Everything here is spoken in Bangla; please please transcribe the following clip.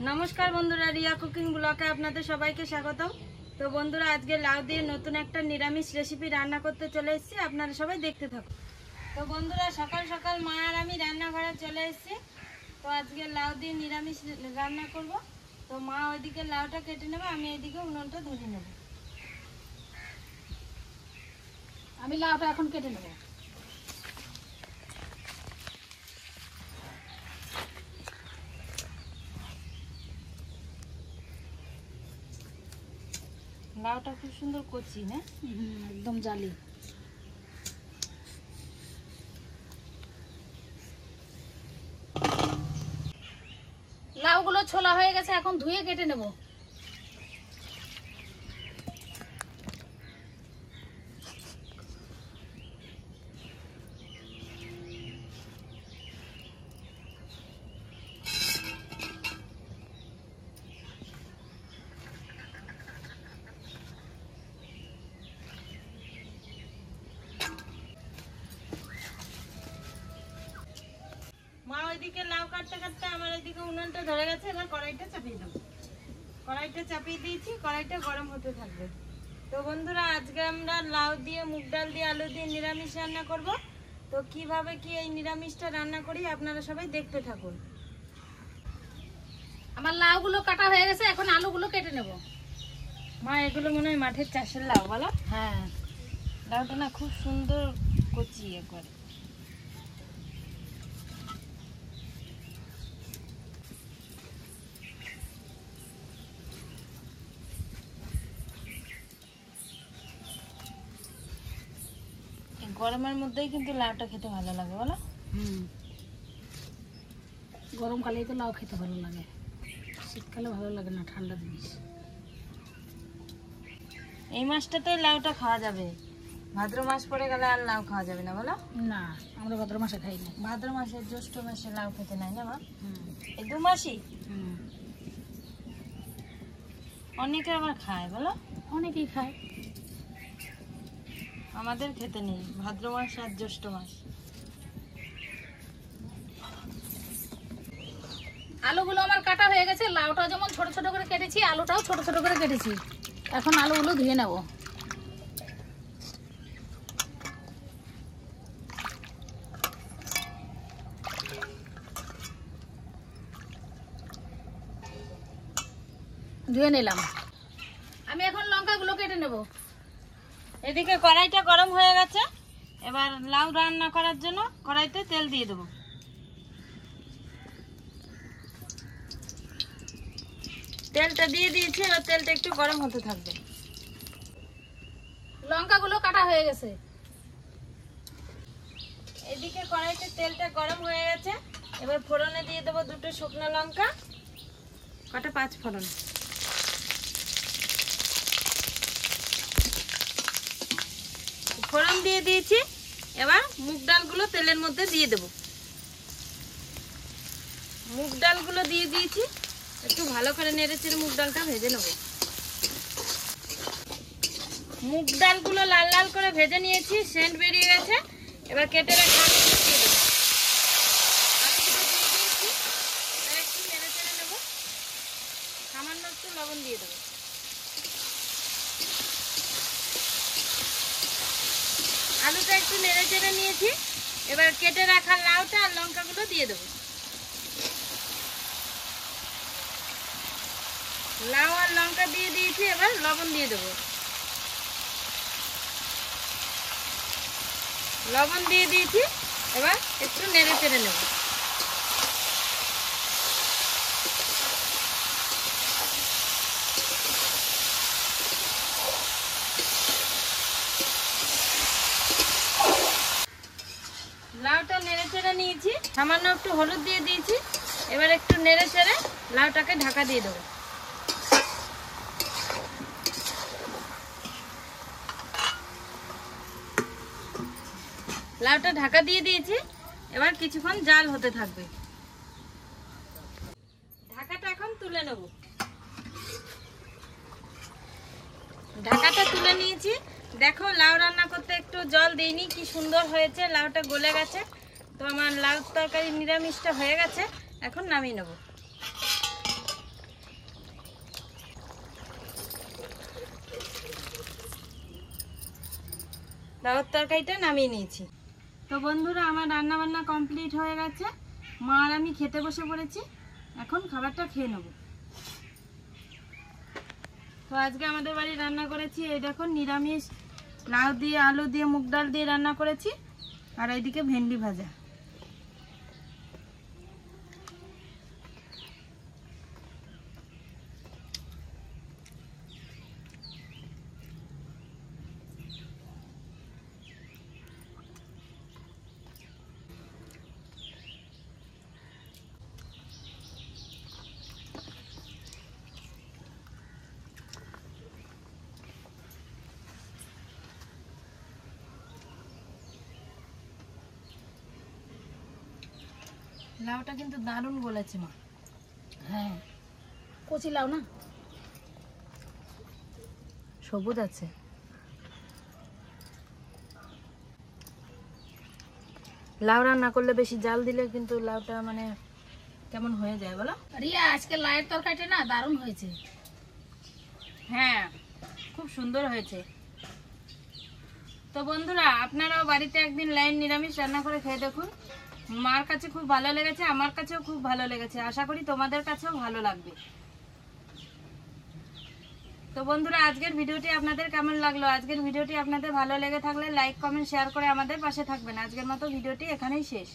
नमस्कार बंधुरा रिया कुकिंग ब्लगे आपनादेर सबाइके स्वागतम। तो बंधुरा आज के लाउ दिए नतून एक निरामिष रेसिपि रान्ना करते चले एसेछि, आपनारा सबाई देखते थाकुन। तो बंधुरा सकाल सकाल मा आर आमि रान्नाघरे चले एसेछि। तो आज के लाउ दिए निरामिष रान्ना करब। तो मा ओइदिके लाउटा केटे नेबे, आमि एइदिके उनुनटा धरे नेब। आमि लाउटा एखन केटे नेब। लाउटा खूब सुंदर कचि ना, एकदम जाली। लाउगुलो छोला হয়ে গেছে, এখন ধুয়ে কেটে নেব। मा ओइदिके लाउ काटते काटते आमार एदिके उनुनटा धरे गेছে। এবার কড়াইটা চাপিয়ে দেব। কড়াইটা চাপিয়ে দিয়েছি, কড়াইটা গরম হতে থাকবে। তো বন্ধুরা আজকে আমরা লাউ দিয়ে মুগ ডাল দিয়ে আলু দিয়ে নিরামিষ রান্না করব। তো কিভাবে কি এই নিরামিষটা রান্না করি আপনারা সবাই দেখতে থাকুন। আমার লাউগুলো কাটা হয়ে গেছে, এখন আলুগুলো কেটে নেব। মা এগুলো মনে হয় মাঠের চাষের লাউ বলো? হ্যাঁ, লাউটা না খুব সুন্দর কচি করে। গরমের মধ্যেই কিন্তু লাউটা খেতে ভালো লাগে বলো? গরমকালেই তো লাউ খেতে ভালো লাগে, শীতকালে ভালো লাগে না, ঠান্ডা জিনিস। এই মাসটাতে লাউটা খাওয়া যাবে, ভাদ্র মাস পড়ে গেলে আর লাউ খাওয়া যাবে না বলো? না, আমরা ভাদ্র মাসে খাই না। ভাদ্র মাসে জ্যৈষ্ঠ মাসে লাউ খেতে নাই না মা? এই দু মাসই অনেকে আবার খায় বলো? অনেকেই খায়, আমাদের খেতে নেই, ভাদ্র মাস আর জ্যৈষ্ঠ মাস। আলুগুলো আমার কাটা হয়ে গেছে। লাউটা যেমন ছোট ছোট করে কেটেছি, আলুটাও ছোট ছোট করে কেটেছি। এখন আলুগুলো ধুয়ে নেব। ধুয়ে নিলাম। আমি এখন লঙ্কাগুলো কেটে নেব। এদিকে কড়াইটা গরম হয়ে গেছে, এবার লাউ রান্না করার জন্য কড়াইতে তেল দিয়ে দেবো। তেলটা দিয়ে দিয়েছি, এবার তেলটা একটু গরম হতে থাকবে। লঙ্কাগুলো কাটা হয়ে গেছে। এদিকে কড়াইতে তেলটা গরম হয়ে গেছে, এবার ফোড়নে দিয়ে দেবো দুটো শুকনো লঙ্কা, কটা 5 ফোড়ন। ফোড়ন দিয়ে দিয়েছি, এবার মুগ ডালগুলো তেলের মধ্যে দিয়ে দেব। মুগ ডালগুলো দিয়ে দিয়েছি, একটু ভালো করে নেড়েচেড়ে মুগ ডালটা ভেজে নেব। মুগ ডালগুলো লাল লাল করে ভেজে নিয়েছি, সেন্ট বেরিয়ে গেছে। এবার কেটে রাখা আলুগুলো দিয়ে দেবো। আলুগুলো দিয়ে দিয়েছি, এবার একটু নেড়েচেড়ে নেব। সামান্য একটু লবণ দিয়ে দেবো। আলুটা একটু নেড়ে চেড়ে নিয়েছি, এবার কেটে রাখা লাউটা আর লঙ্কাগুলো দিয়ে দেবো। লাউ আর লঙ্কা দিয়ে দিয়েছি, এবার লবণ দিয়ে দেবো। লবণ দিয়ে দিয়েছি, এবার একটু নেড়ে চেড়ে নেব। লাউটা নেড়ে চেড়ে নিয়েছি, সামান্য একটু হলুদ দিয়ে দিয়েছি, এবার একটু নেড়ে চেড়ে লাউটাকে ঢাকা দিয়ে দেবো। লাউটা ঢাকা দিয়ে দিয়েছি, এবার কিছুক্ষণ জাল হতে থাকবে। ঢাকাটা এখন তুলে নেব। ঢাকাটা তুলে নিয়েছি, দেখো লাউ রান্না করতে একটু জল দিইনি, কি সুন্দর হয়েছে, লাউটা গলে গেছে। তো আমার লাউ তরকারি নিরামিষটা হয়ে গেছে, এখন নামিয়ে নেব। লাউর তরকারিটা নামিয়ে নিয়েছি। তো বন্ধুরা আমার রান্না বান্না কমপ্লিট হয়ে গেছে, মা আর আমি খেতে বসে পড়েছি। এখন খাবারটা খেয়ে নেব। তো আজকে আমাদের বাড়ি রান্না করেছি এই দেখুন নিরামিষ, লাউ দিয়ে আলু দিয়ে মুগ ডাল দিয়ে রান্না করেছি, আর এইদিকে ভেন্ডি ভাজা। লাউটা কিন্তু দারুণ বলেছে মা। হ্যাঁ, কচি লাউ না, সবুজ আছে। লাউ রান্না করলে বেশি জাল দিলে কিন্তু লাউটা মানে কেমন হয়ে যায় বলো? রিয়া আজকে লাউয়ের তরকারিটা না দারুণ হয়েছে। হ্যাঁ, খুব সুন্দর হয়েছে। তো বন্ধুরা আপনারাও বাড়িতে একদিন লাইন নিরামিষ রান্না করে খেয়ে দেখুন। মার কাছে খুব ভালো লেগেছে, আমার কাছেও খুব ভালো লেগেছে, আশা করি তোমাদের কাছেও ভালো লাগবে। তো বন্ধুরা আজকের ভিডিওটি আপনাদের কেমন লাগলো? আজকের ভিডিওটি আপনাদের ভালো লেগে থাকলে লাইক কমেন্ট শেয়ার করে আমাদের পাশে থাকবেন। আজকের মতো ভিডিওটি এখানেই শেষ।